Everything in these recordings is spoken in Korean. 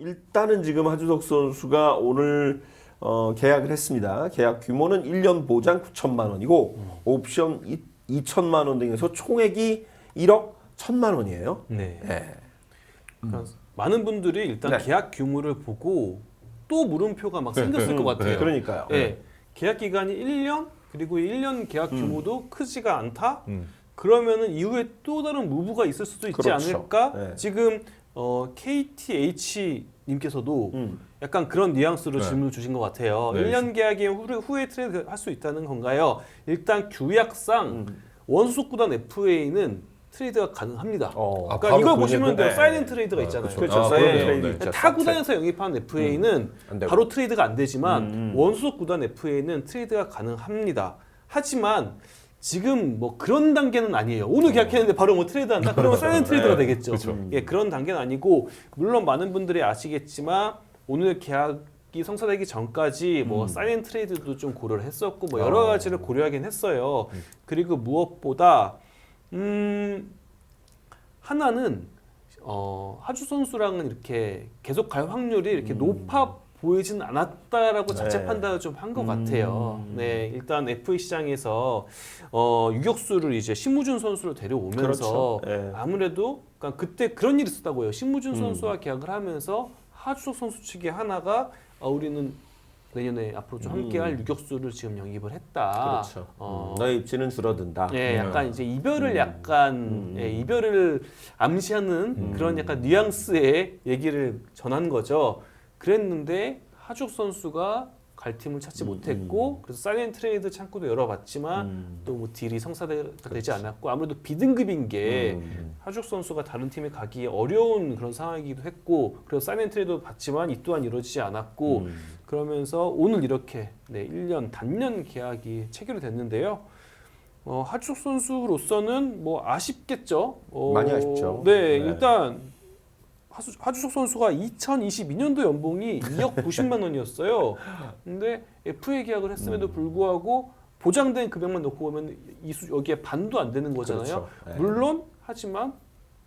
일단은 지금 하주석 선수가 오늘 계약을 했습니다. 계약 규모는 1년 보장 9천만 원이고 옵션 2천만 원 등에서 총액이 1억 1천만 원이에요. 네. 네. 그러니까 많은 분들이 일단 네. 계약 규모를 보고 또 물음표가 막 네, 생겼을 것 같아요. 그러니까요. 네. 계약 기간이 1년 그리고 1년 계약 규모도 크지가 않다. 음. 그러면은 이후에 또 다른 무브가 있을 수도 있지 그렇죠. 않을까? 네. 지금 KTH 님께서도 약간 그런 뉘앙스로 네. 질문을 주신 것 같아요. 네. 1년 계약이 후에 트레이드 할 수 있다는 건가요? 일단 규약상 원소속 구단 FA는 트레이드가 가능합니다. 아, 그러니까 바로 이걸 그 보시면 돼요. 네. 사인앤 트레이드가 있잖아요. 그렇죠. 아, 사인 그러네요. 트레이드 네. 있죠. 타 구단에서 영입한 FA는 안 되고. 바로 트레이드가 안 되지만 원소속 구단 FA는 트레이드가 가능합니다. 하지만 지금 뭐 그런 단계는 아니에요. 오늘 계약했는데 바로 뭐 트레이드한다? 그러면 사이언 트레이드가 되겠죠. 그렇죠. 예, 그런 단계는 아니고 물론 많은 분들이 아시겠지만 오늘 계약이 성사되기 전까지 뭐 사이언 트레이드도 좀 고려를 했었고 뭐 여러 가지를 고려하긴 했어요. 그리고 무엇보다 하나는 하주 선수랑은 이렇게 계속 갈 확률이 이렇게 높아 보이진 않았다라고 자체 네. 판단을 좀 한 것 같아요. 네, 일단 FA 시장에서 유격수를 이제 신무준 선수를 데려오면서 그렇죠. 네. 아무래도 그러니까 그때 그런 일이 있었다고요. 신무준 선수와 계약을 하면서 하주석 선수 측에 하나가 우리는 내년에 앞으로 좀 함께할 유격수를 지금 영입을 했다. 그렇죠. 너의 입지는 줄어든다. 예, 약간 이제 이별을 약간 예, 이별을 암시하는 그런 약간 뉘앙스의 얘기를 전한 거죠. 그랬는데 하주석 선수가 갈 팀을 찾지 못했고 그래서 사이언 트레이드 창구도 열어봤지만 또 뭐 딜이 성사되지 않았고 아무래도 B등급인 게 하주석 선수가 다른 팀에 가기 어려운 그런 상황이기도 했고 그래서 사이언 트레이드 봤지만 이 또한 이루어지지 않았고 그러면서 오늘 이렇게 1년 단년 계약이 체결이 됐는데요. 하주석 선수로서는 뭐 아쉽겠죠. 많이 아쉽죠. 네, 네. 일단 하주석 선수가 2022년도 연봉이 2억 90만 원이었어요. 근데 FA 계약을 했음에도 불구하고 보장된 금액만 놓고 보면 여기에 반도 안 되는 거잖아요. 그렇죠. 네. 물론 하지만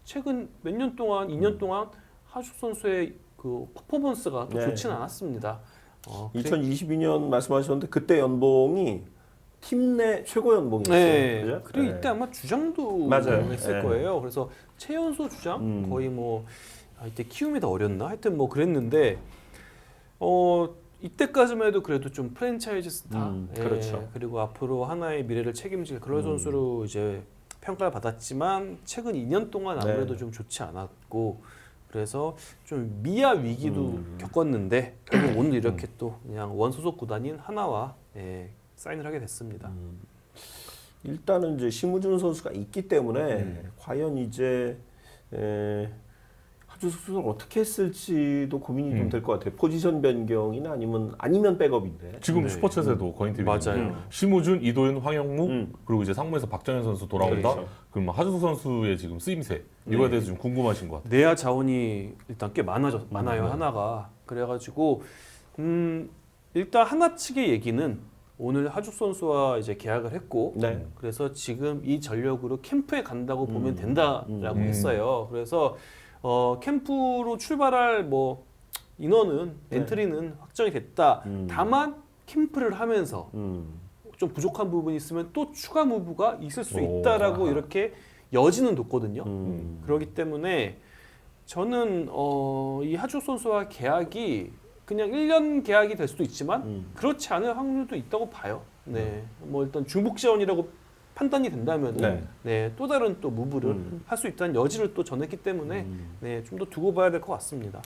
최근 몇 년 동안 2년 동안 하주석 선수의 그 퍼포먼스가 또 네. 좋지는 않았습니다. 2022년 말씀하셨는데 그때 연봉이 팀 내 최고 연봉이었어요. 네. 그죠? 그리고 네. 이때 아마 주장도 맞아요. 했을 네. 거예요. 그래서 최연소 주장 거의 뭐 이때 키움이 더 어렸나? 하여튼 뭐 그랬는데 이때까지만 해도 그래도 좀 프랜차이즈 스타. 그렇죠. 그리고 앞으로 하나의 미래를 책임질 그런 선수로 이제 평가를 받았지만 최근 2년 동안 아무래도 네. 좀 좋지 않았고 그래서 좀 미아 위기도 겪었는데 결국 오늘 이렇게 또 그냥 원소속 구단인 하나와 사인을 하게 됐습니다. 일단은 이제 심우준 선수가 있기 때문에 과연 이제 하주석 선수를 어떻게 했을지도 고민이 좀 될 것 같아요. 포지션 변경이나 아니면 백업인데. 지금 네. 슈퍼챗에도 거인TV 맞아요. 심우준, 이도현, 황영무 그리고 이제 상무에서 박정현 선수 돌아온다. 그렇죠. 그럼 하주석 선수의 지금 쓰임새 이거에 대해서 좀 궁금하신 것 같아요. 내야 자원이 일단 꽤 많아요 하나가 그래가지고 일단 하나 측의 얘기는 오늘 하주석 선수와 이제 계약을 했고 네. 그래서 지금 이 전력으로 캠프에 간다고 보면 된다라고 했어요. 그래서 캠프로 출발할 뭐 인원은 엔트리는 확정이 됐다. 다만 캠프를 하면서 좀 부족한 부분이 있으면 또 추가 무브가 있을 수 있다라고 이렇게 여지는 뒀거든요. 그렇기 때문에 저는 이 하주석 선수와 계약이 그냥 1년 계약이 될 수도 있지만 그렇지 않을 확률도 있다고 봐요. 네, 뭐 일단 중복 지원이라고 판단이 된다면 또 다른 또 무브를 할 수 있다는 여지를 또 전했기 때문에 좀 더 두고 봐야 될 것 같습니다.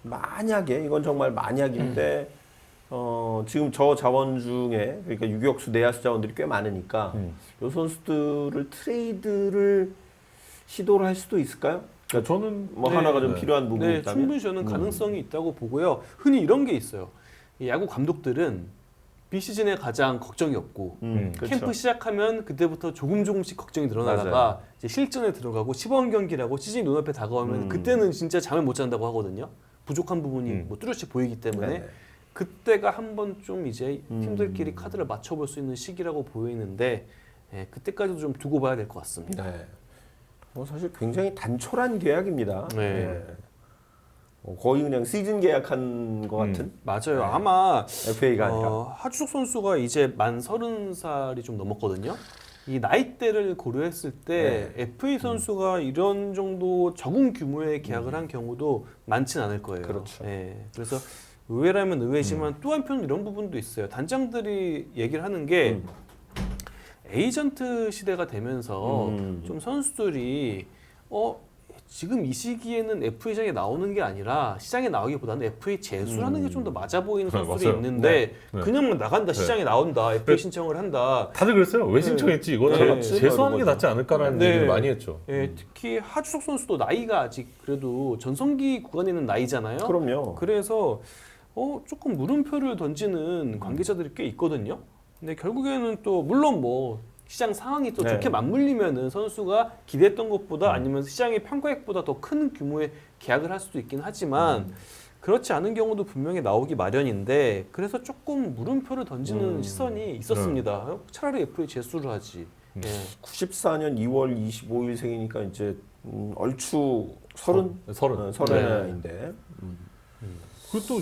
만약에 이건 정말 만약인데 지금 저 자원 중에 그러니까 유격수 내야수 자원들이 꽤 많으니까 이 선수들을 트레이드를 시도를 할 수도 있을까요? 그러니까 저는 뭐 하나가 좀 필요한 부분이 네, 있다면 충분히 저는 가능성이 있다고 보고요. 흔히 이런 게 있어요. 이 야구 감독들은 비시즌에 가장 걱정이 없고 그렇죠. 캠프 시작하면 그때부터 조금씩 걱정이 늘어나다가 이제 실전에 들어가고 시범 경기라고 시즌이 눈앞에 다가오면 그때는 진짜 잠을 못 잔다고 하거든요. 부족한 부분이 뭐 뚜렷이 보이기 때문에 네네. 그때가 한번 좀 이제 팀들끼리 카드를 맞춰볼 수 있는 시기라고 보이는데 그때까지도 좀 두고 봐야 될 것 같습니다. 네. 뭐 사실 굉장히 단촐한 계약입니다. 네. 거의 그냥 시즌 계약한 것 같은 맞아요. 아마 FA가 아니라. 하주석 선수가 이제 만 30살이 좀 넘었거든요. 이 나이대를 고려했을 때 FA 선수가 이런 정도 적은 규모의 계약을 한 경우도 많진 않을 거예요. 그렇죠. 그래서 의외라면 의외지만 또 한편 이런 부분도 있어요. 단장들이 얘기를 하는 게 에이전트 시대가 되면서 좀 선수들이 지금 이 시기에는 FA장에 나오는 게 아니라 시장에 나오기보다는 FA 재수라는 게 좀 더 맞아 보이는 선수들이 맞아요. 있는데 네. 그냥 나간다 시장에 나온다 FA 신청을 한다. 다들 그랬어요. 왜 신청했지? 이거는 네. 재수하는 게 낫지 않을까라는 네. 얘기를 많이 했죠. 특히 하주석 선수도 나이가 아직 그래도 전성기 구간에 있는 나이잖아요. 그럼요. 그래서 조금 물음표를 던지는 관계자들이 꽤 있거든요. 근데 결국에는 또 물론 뭐 시장 상황이 또 네. 좋게 맞물리면은 선수가 기대했던 것보다 아니면 시장의 평가액보다 더 큰 규모의 계약을 할 수도 있긴 하지만 그렇지 않은 경우도 분명히 나오기 마련인데 그래서 조금 물음표를 던지는 시선이 있었습니다. 차라리 FA 재수를 하지. 94년 2월 25일생이니까 이제 얼추 30인데. 그리고 또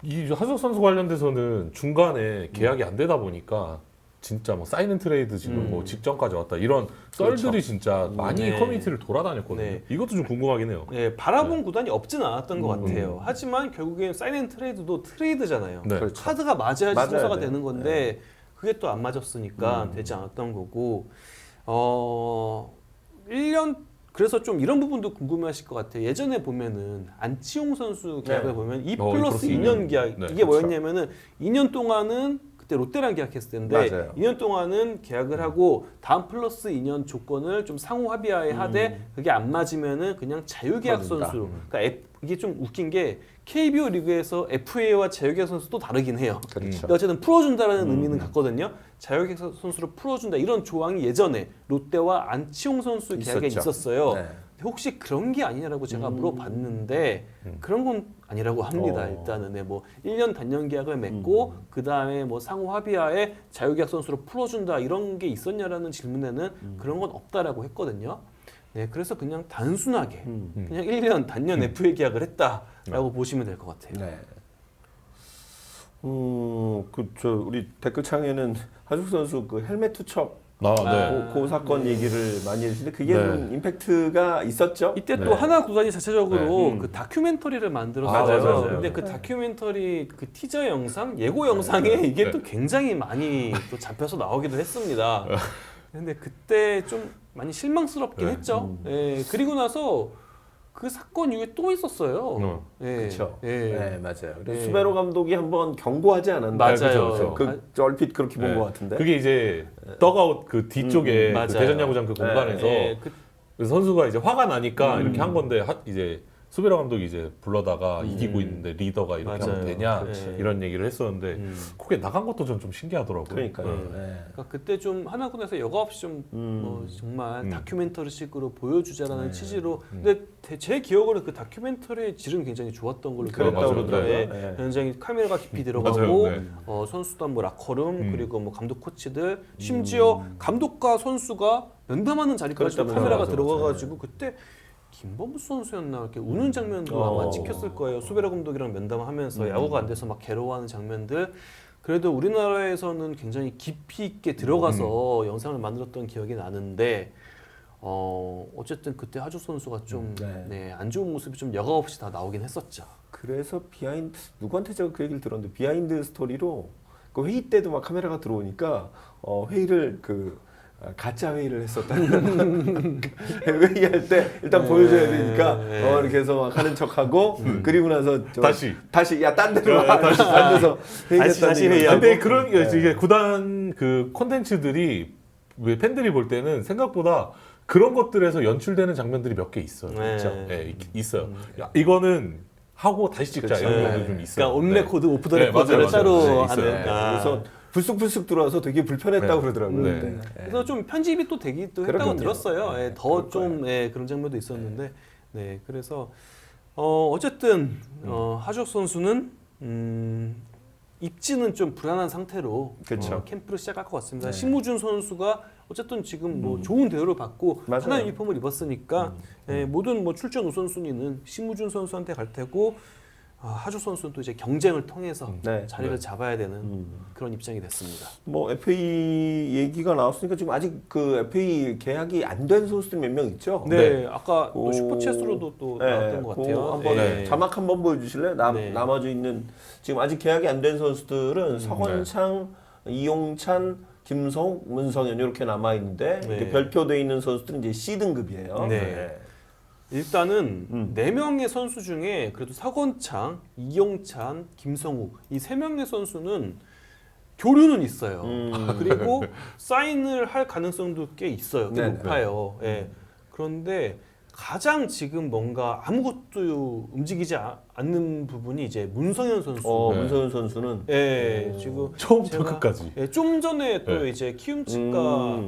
이 하주석 선수 관련돼서는 중간에 계약이 안 되다 보니까 진짜 뭐 사인 앤 트레이드 지금 뭐 직전까지 왔다 이런 썰들이 그렇죠. 진짜 많이 네. 커뮤니티를 돌아다녔거든요. 네. 이것도 좀 궁금하긴 해요. 바라본 구단이 없진 않았던 것 같아요. 하지만 결국엔 사인 앤 트레이드도 트레이드잖아요. 네. 그렇죠. 카드가 맞아야지 맞아야 성사가 돼요. 되는 건데 그게 또 안 맞았으니까 되지 않았던 거고 1년 그래서 좀 이런 부분도 궁금해하실 것 같아요. 예전에 보면은 안치홍 선수 계약을 네. 보면 2 2 플러스 2년 계약 네, 이게 뭐였냐면은 2년 동안은 그때 롯데랑 계약했을 텐데 맞아요. 2년 동안은 계약을 하고 다음 플러스 2년 조건을 좀 상호 합의하에 하되 그게 안 맞으면은 그냥 자유계약 풀어준다. 선수로. 그러니까 이게 좀 웃긴 게 KBO 리그에서 FA와 자유계약 선수도 다르긴 해요. 그렇죠. 근데 어쨌든 풀어준다라는 의미는 같거든요. 자유계약 선수로 풀어준다 이런 조항이 예전에 롯데와 안치홍 선수 계약에 있었죠. 있었어요. 네. 혹시 그런 게 아니냐라고 제가 물어봤는데 그런 건 아니라고 합니다. 일단은 뭐 1년 단년 계약을 맺고 그 다음에 뭐 상호 합의하에 자유계약 선수로 풀어준다 이런 게 있었냐라는 질문에는 그런 건 없다라고 했거든요. 네, 그래서 그냥 단순하게 그냥 1년 단년 FA 계약을 했다라고 보시면 될 것 같아요. 네. 우리 댓글창에는 하주석 선수 그 헬멧 투척 네. 그 사건 얘기를 많이 해주시는데 그게 네. 좀 임팩트가 있었죠. 이때 네. 또 하나 구단이 자체적으로 네. 그 다큐멘터리를 만들었어요. 맞아요. 근데 그 다큐멘터리 그 티저 영상, 예고 영상에 이게 또 굉장히 많이 또 잡혀서 나오기도 했습니다. 근데 그때 좀 많이 실망스럽긴 했죠. 예, 그리고 나서 그 사건 이후에 또 있었어요. 예, 그렇죠. 예. 네, 맞아요. 그래서 네. 수베로 감독이 한번 경고하지 않았나? 맞아요. 그렇죠, 그 얼핏 그렇게 본 네. 것 같은데. 그게 이제 떡아웃 그 뒤쪽에 그 맞아요. 대전야구장 그 공간에서 예, 그 그래서 선수가 이제 화가 나니까 이렇게 한 건데 이제 수베라 감독이 이제 불러다가 이기고 있는데 리더가 이렇게 맞아요. 하면 되냐 그렇지. 이런 얘기를 했었는데 그게 나간 것도 좀 신기하더라고요. 그러니까요. 네. 네. 그러니까 그때 좀 하나군에서 여과 없이 좀 뭐 정말 다큐멘터리식으로 보여주자라는 취지로 근데 제 기억으로는 그 다큐멘터리의 질은 굉장히 좋았던 걸로 그랬다고 기억하거든요. 그러더라고요. 네. 네. 굉장히 카메라가 깊이 들어가고 맞아요. 네. 선수단 뭐 라커룸 그리고 뭐 감독 코치들 심지어 감독과 선수가 면담하는 자리까지도 그렇다면서요. 카메라가 맞아, 들어가가지고 그때 김범수 선수였나 이렇게 우는 장면도 아마 찍혔을 거예요. 수베라 감독이랑 면담하면서 야구가 안 돼서 막 괴로워하는 장면들. 그래도 우리나라에서는 굉장히 깊이 있게 들어가서 영상을 만들었던 기억이 나는데 어쨌든 그때 하주석 선수가 좀 안 좋은 모습이 좀 여과 없이 다 나오긴 했었죠. 그래서 비하인드 누구한테 제가 그 얘기를 들었는데 비하인드 스토리로 그 회의 때도 막 카메라가 들어오니까 회의를 가짜 회의를 했었다. 회의할 때 일단 보여줘야 되니까 이렇게 해서 막 하는 척하고 그리고 나서 다시 야 딴 데로 와. 다시 딴 데서 다시 회의하고. 근데 그런 이게 구단 그 콘텐츠들이 왜 팬들이 볼 때는 생각보다 그런 것들에서 연출되는 장면들이 몇 개 있어요. 네. 진짜. 네, 있어요. 야, 이거는 하고 다시 찍자 이런 것도 좀 있어요. 그러니까 온 레코드, 오프 더 네, 레코드를 맞아요. 따로 네, 하는. 있어요. 네. 그래서 불쑥불쑥 들어와서 되게 불편했다고 네. 그러더라고요. 네. 그때. 그래서 좀 편집이 또 되기도 했다고 그렇군요. 들었어요. 네, 더 좀 그런 장면도 있었는데, 네, 그래서 어쨌든 하주석 선수는 입지는 좀 불안한 상태로 그쵸. 캠프를 시작할 것 같습니다. 네. 심우준 선수가 어쨌든 지금 뭐 좋은 대우를 받고 맞아요. 하나 유니폼을 입었으니까 모든 뭐 출전 우선순위는 심우준 선수한테 갈 테고 하주 선수는 또 이제 경쟁을 통해서 네. 자리를 잡아야 되는 그런 입장이 됐습니다. 뭐 FA 얘기가 나왔으니까 지금 아직 그 FA 계약이 안 된 선수들 몇 명 있죠? 네, 아까 또 오. 슈퍼챗으로도 또 나왔던 것 같아요. 그거 한번 네. 자막 한번 보여주실래요? 네. 나머지 있는 지금 아직 계약이 안 된 선수들은 서건창, 이용찬, 김성욱, 문성현 이렇게 남아 있는데 네. 이렇게 별표돼 있는 선수들은 이제 C 등급이에요. 네. 일단은 네 명의 선수 중에 그래도 서건창, 이용찬, 김성욱 이 세 명의 선수는 교류는 있어요. 그리고 사인을 할 가능성도 꽤 있어요. 꽤 네네. 높아요. 예. 그런데 가장 지금 뭔가 아무것도 움직이지 않는 부분이 이제 문성현 선수. 네. 문성현 선수는 예, 지금 처음부터 제가- 끝까지. 예, 좀 전에 또 네. 이제 키움 측과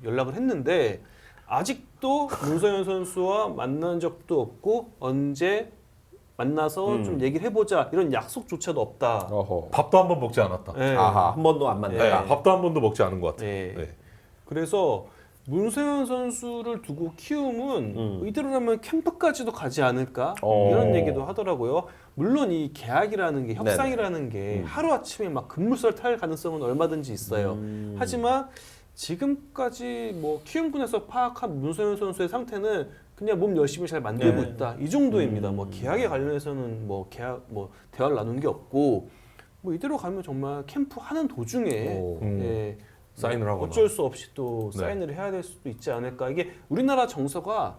연락을 했는데 아직도 문성현 선수와 만난 적도 없고 언제 만나서 좀 얘기를 해보자 이런 약속조차도 없다. 어허. 밥도 한 번 먹지 않았다. 예. 아하, 한 번도 안 만났다. 네, 밥도 한 번도 먹지 않은 것 같아요. 예. 네. 그래서 문성현 선수를 두고 키움은 이대로라면 캠프까지도 가지 않을까 이런 얘기도 하더라고요. 물론 이 계약이라는 게 협상이라는 게 하루 아침에 막 급물살 탈 가능성은 얼마든지 있어요. 하지만 지금까지 뭐 키움군에서 파악한 문성현 선수의 상태는 그냥 몸 열심히 잘 만들고 네. 있다 이 정도입니다. 뭐 계약에 관련해서는 뭐 계약 뭐 대화를 나눈 게 없고 뭐 이대로 가면 정말 캠프 하는 도중에 오. 예, 사인을 하거나. 어쩔 수 없이 또 네. 사인을 해야 될 수도 있지 않을까. 이게 우리나라 정서가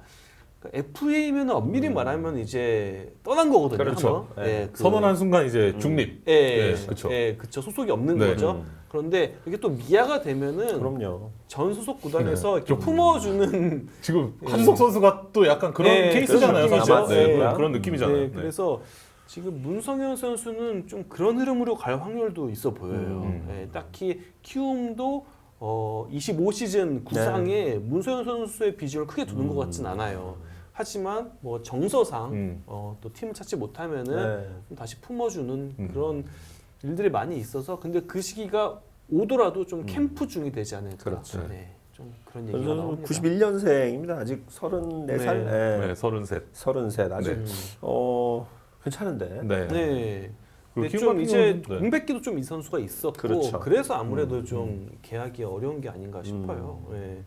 FA면 엄밀히 말하면 이제 떠난 거거든요. 그렇죠. 한번. 네. 예, 그- 선언한 순간 이제 중립. 예, 네, 그쵸. 예, 그쵸. 소속이 없는 네. 거죠. 그런데 이게 또 미아가 되면은 그럼요. 전 소속 구단에서 네. 이렇게 좀- 품어주는 지금 하주석 선수가 또 약간 그런 네, 케이스잖아요. 그런 사실. 느낌이죠. 네, 네. 그런 느낌이잖아요. 네, 네. 그래서 지금 문성현 선수는 좀 그런 흐름으로 갈 확률도 있어 보여요. 예, 딱히 키움도 25시즌 구상에 문성현 선수의 비중을 크게 두는 것 같진 않아요. 하지만 뭐 정서상 또 팀을 찾지 못하면은 네. 좀 다시 품어주는 그런 일들이 많이 있어서 근데 그 시기가 오더라도 좀 캠프 중이 되지 않을까. 그렇죠. 네, 좀 그런 얘기가 나옵니다. 91년생입니다. 아직 34살. 네. 네, 33. 33. 아직 네. 괜찮은데. 네. 네. 그리고 근데 키움 좀 같은 이제 경우는- 네. 공백기도 좀 이 선수가 있었고 그렇죠. 그래서 아무래도 좀 계약이 어려운 게 아닌가 싶어요. 예.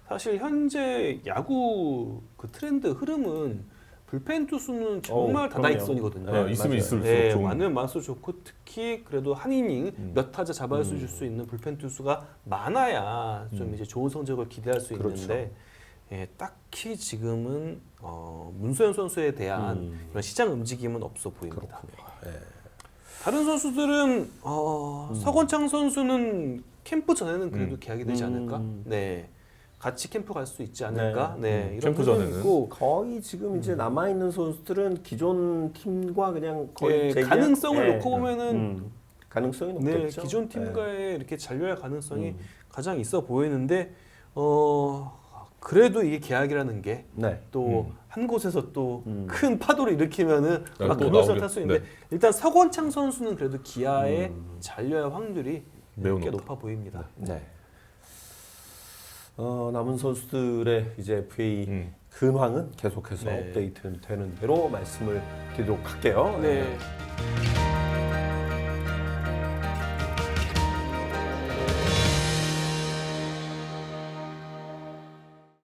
사실 현재 야구 그 트렌드 흐름은 불펜 투수는 정말 그럼요. 다다익선이거든요. 네, 있으면 맞아요. 있을수록 네, 좋은. 많으면 많을수록 좋고 특히 그래도 한 이닝 몇 타자 잡아줄 수 있는 불펜 투수가 많아야 좀 이제 좋은 성적을 기대할 수 그렇죠. 있는데 예, 딱히 지금은 문소연 선수에 대한 이런 시장 움직임은 없어 보입니다. 다른 선수들은 서건창 선수는 캠프 전에는 그래도 계약이 되지 않을까? 네, 같이 캠프 갈 수 있지 않을까? 네, 이런 캠프 생각이 전에는. 있고 거의 지금 이제 남아 있는 선수들은 기존 팀과 그냥 거의 예, 재계약? 가능성을 예. 놓고 보면은 가능성이 네, 높겠죠. 기존 네. 팀과의 이렇게 잔류할 가능성이 가장 있어 보이는데 그래도 이게 계약이라는 게 네. 또 한 곳에서 또 큰 파도를 일으키면은 네, 막 또 그걸서 나오겠- 탈수 있는데 네. 일단 서건창 선수는 그래도 기아에 잔류할 확률이 매우 꽤 높다. 높아 보입니다. 네. 남은 선수들의 이제 FA 근황은 계속해서 네. 업데이트 되는 대로 말씀을 드리도록 할게요. 네.